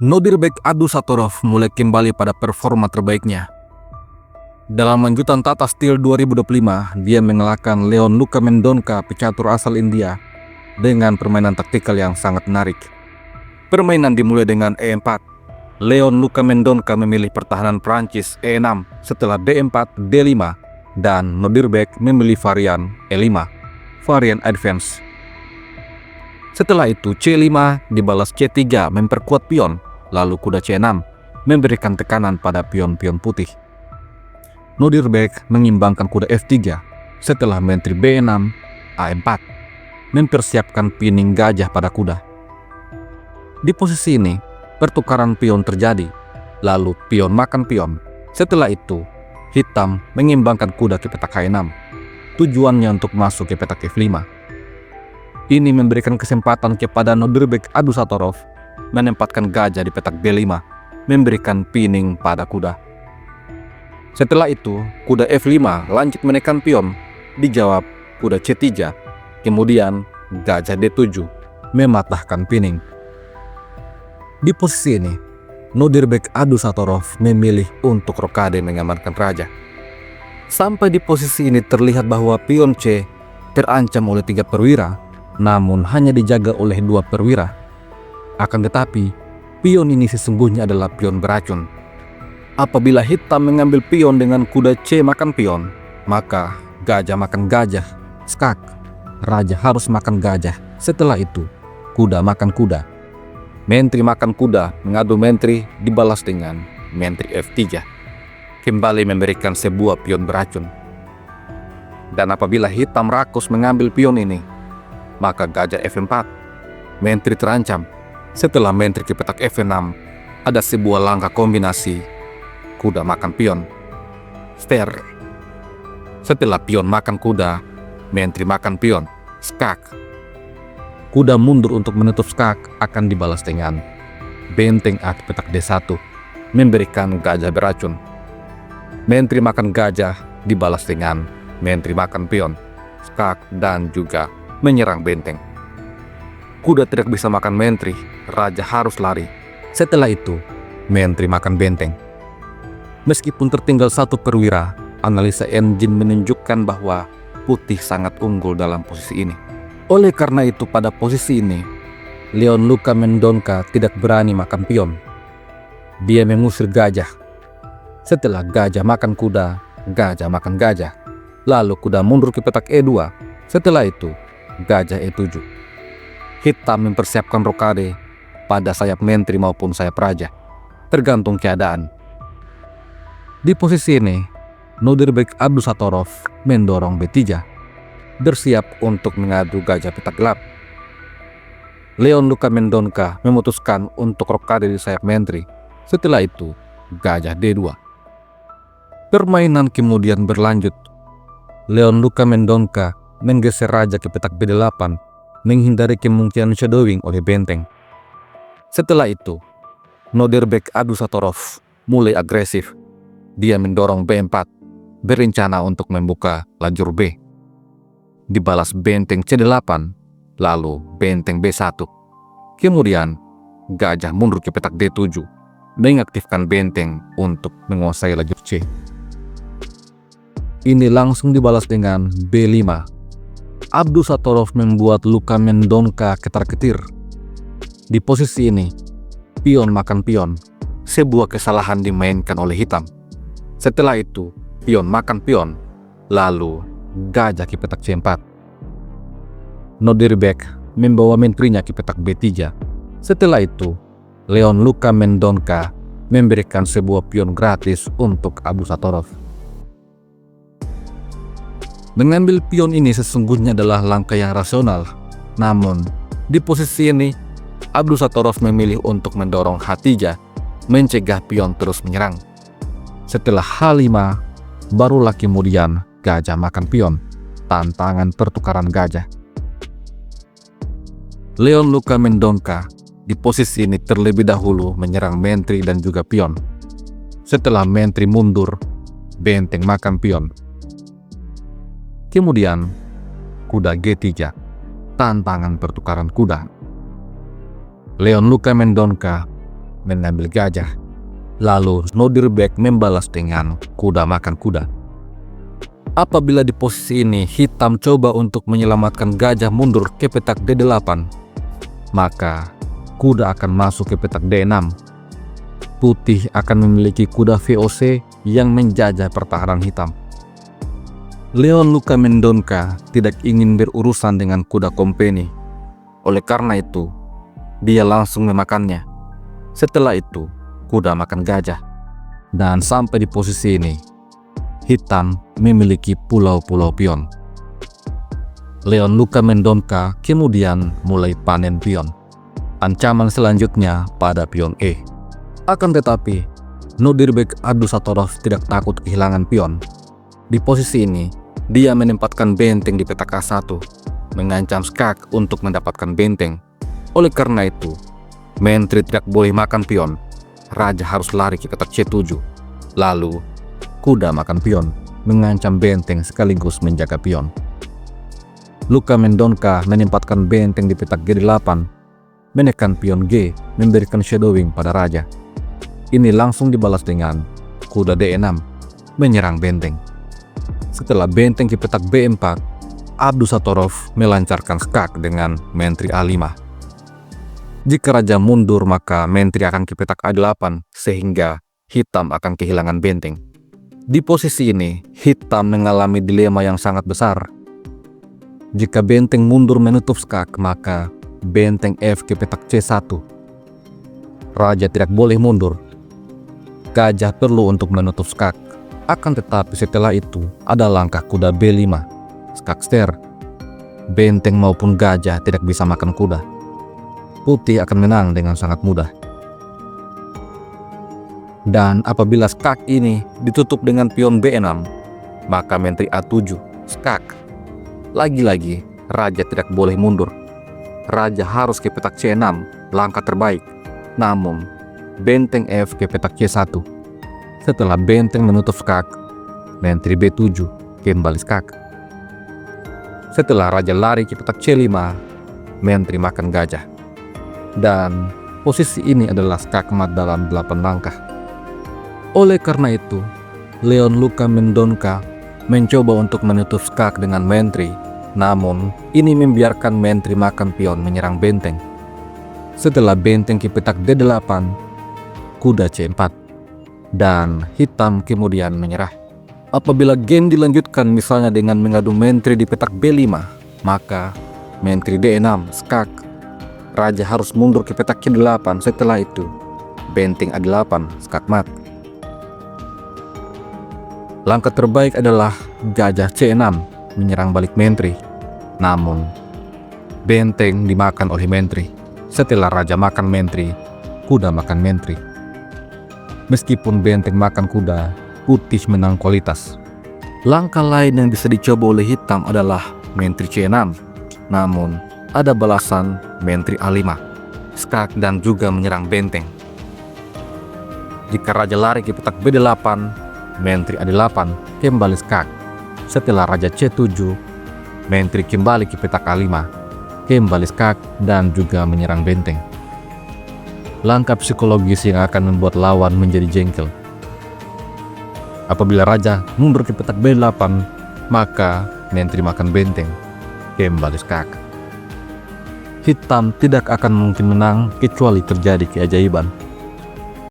Nodirbek Abdusattorov mulai kembali pada performa terbaiknya. Dalam lanjutan Tata Steel 2025, dia mengalahkan Leon Luka Mendonca, pecatur asal India, dengan permainan taktikal yang sangat menarik. Permainan dimulai dengan E4. Leon Luka Mendonca memilih pertahanan Prancis E6 setelah D4, D5, dan Nodirbek memilih varian E5, varian advance. Setelah itu C5 dibalas C3 memperkuat pion, lalu kuda C6 memberikan tekanan pada pion-pion putih. Nodirbek mengimbangkan kuda F3 setelah menteri B6, A4, mempersiapkan pining gajah pada kuda. Di posisi ini, pertukaran pion terjadi, lalu pion makan pion. Setelah itu, hitam mengimbangkan kuda ke petak H6, tujuannya untuk masuk ke petak F5. Ini memberikan kesempatan kepada Nodirbek Abdusattorov menempatkan gajah di petak B5, memberikan pining pada kuda. Setelah itu, kuda F5 lanjut menekan pion, dijawab kuda C3, kemudian gajah D7, mematahkan pining. Di posisi ini, Nodirbek Abdusattorov memilih untuk rokade mengamankan raja. Sampai di posisi ini terlihat bahwa pion C terancam oleh 3 perwira, namun hanya dijaga oleh 2 perwira. Akan tetapi, pion ini sesungguhnya adalah pion beracun. Apabila hitam mengambil pion dengan kuda C makan pion, maka gajah makan gajah, skak. Raja harus makan gajah. Setelah itu, kuda makan kuda. Menteri makan kuda, mengadu menteri dibalas dengan menteri F3. Kembali memberikan sebuah pion beracun. Dan apabila hitam rakus mengambil pion ini, maka gajah F4, menteri terancam. Setelah menteri ke petak F6, ada sebuah langkah kombinasi kuda makan pion, ster. Setelah pion makan kuda, menteri makan pion, skak. Kuda mundur untuk menutup skak akan dibalas dengan benteng A ke petak D1, memberikan gajah beracun. Menteri makan gajah dibalas dengan menteri makan pion, skak, dan juga menyerang benteng. Kuda tidak bisa makan menteri, raja harus lari. Setelah itu, menteri makan benteng. Meskipun tertinggal 1 perwira, analisa engine menunjukkan bahwa putih sangat unggul dalam posisi ini. Oleh karena itu, pada posisi ini, Leon Luka Mendonca tidak berani makan pion. Dia mengusir gajah. Setelah gajah makan kuda, gajah makan gajah. Lalu kuda mundur ke petak E2. Setelah itu, gajah E7. Hitam mempersiapkan rokade pada sayap menteri maupun sayap raja, tergantung keadaan. Di posisi ini, Nodirbek Abdusattorov mendorong B3, bersiap untuk mengadu gajah petak gelap. Leon Luka Mendonca memutuskan untuk rokade di sayap menteri. Setelah itu, gajah D2. Permainan kemudian berlanjut. Leon Luka Mendonca menggeser raja ke petak B8, menghindari kemungkinan shadowing oleh benteng. Setelah itu, Nodirbek Abdusattorov mulai agresif. Dia mendorong B4, berencana untuk membuka lajur B. Dibalas benteng C8, lalu benteng B1. Kemudian, gajah mundur ke petak D7, mengaktifkan benteng untuk menguasai lajur C. Ini langsung dibalas dengan B5. Abdusattorov membuat Luka Mendonca ketar-ketir. Di posisi ini, pion makan pion, sebuah kesalahan dimainkan oleh hitam. Setelah itu, pion makan pion, lalu gajah ke petak C4. Nodirbek membawa menterinya ke petak B3. Setelah itu, Leon Luka Mendonca memberikan sebuah pion gratis untuk Abdusattorov. Mengambil pion ini sesungguhnya adalah langkah yang rasional. Namun, di posisi ini, Abdusattorov memilih untuk mendorong H3, mencegah pion terus menyerang. Setelah H5, barulah kemudian gajah makan pion, tantangan pertukaran gajah. Leon Luka Mendonca di posisi ini terlebih dahulu menyerang menteri dan juga pion. Setelah menteri mundur, benteng makan pion. Kemudian, kuda G3, tantangan pertukaran kuda. Leon Luka Mendonca mengambil gajah. Lalu Nodirbek membalas dengan kuda makan kuda. Apabila di posisi ini hitam coba untuk menyelamatkan gajah mundur ke petak D8, maka kuda akan masuk ke petak D6. Putih akan memiliki kuda VOC yang menjajah pertahanan hitam. Leon Lukamendonka tidak ingin berurusan dengan kuda company. Oleh karena itu, dia langsung memakannya. Setelah itu, kuda makan gajah. Dan sampai di posisi ini, hitam memiliki pulau-pulau pion. Leon Lukamendonka kemudian mulai panen pion. Ancaman selanjutnya pada pion E. Akan tetapi, Nodirbek Abdusatorov tidak takut kehilangan pion. Di posisi ini, dia menempatkan benteng di petak A1, mengancam skak untuk mendapatkan benteng. Oleh karena itu, menteri tidak boleh makan pion. Raja harus lari ke petak C7. Lalu, kuda makan pion, mengancam benteng sekaligus menjaga pion. Lukamendonka menempatkan benteng di petak G8, menekan pion G, memberikan shadowing pada raja. Ini langsung dibalas dengan kuda D6, menyerang benteng. Setelah benteng ke petak B4, Abdusatorov melancarkan skak dengan menteri A5. Jika raja mundur, maka menteri akan ke petak A8, sehingga hitam akan kehilangan benteng. Di posisi ini, hitam mengalami dilema yang sangat besar. Jika benteng mundur menutup skak, maka benteng F ke petak C1. Raja tidak boleh mundur. Gajah perlu untuk menutup skak. Akan tetapi setelah itu ada langkah kuda B5, skak ster. Benteng maupun gajah tidak bisa makan kuda. Putih akan menang dengan sangat mudah. Dan apabila skak ini ditutup dengan pion B6, maka menteri A7, skak. Lagi-lagi, raja tidak boleh mundur. Raja harus ke petak C6, langkah terbaik. Namun, benteng F ke petak C1. Setelah benteng menutup skak, menteri B7 kembali skak. Setelah raja lari ke petak C5, menteri makan gajah. Dan posisi ini adalah skakmat dalam 8 langkah. Oleh karena itu, Leon Lukamendonka mencoba untuk menutup skak dengan menteri, namun ini membiarkan menteri makan pion menyerang benteng. Setelah benteng ke petak D8, kuda C4, dan hitam kemudian menyerah. Apabila game dilanjutkan misalnya dengan mengadu menteri di petak B5, maka menteri D6, skak. Raja harus mundur ke petak Q8, setelah itu benteng A8, skakmat. Langkah terbaik adalah gajah C6 menyerang balik menteri. Namun, benteng dimakan oleh menteri. Setelah raja makan menteri, kuda makan menteri. Meskipun benteng makan kuda, putih menang kualitas. Langkah lain yang bisa dicoba oleh hitam adalah menteri C6. Namun, ada balasan menteri A5, skak dan juga menyerang benteng. Jika raja lari ke petak B8, menteri A8 kembali skak. Setelah raja C7, menteri kembali ke petak A5, kembali skak dan juga menyerang benteng. Langkah psikologis yang akan membuat lawan menjadi jengkel. Apabila raja mundur ke petak B8, maka menteri makan benteng, kembali skak. Hitam tidak akan mungkin menang kecuali terjadi keajaiban.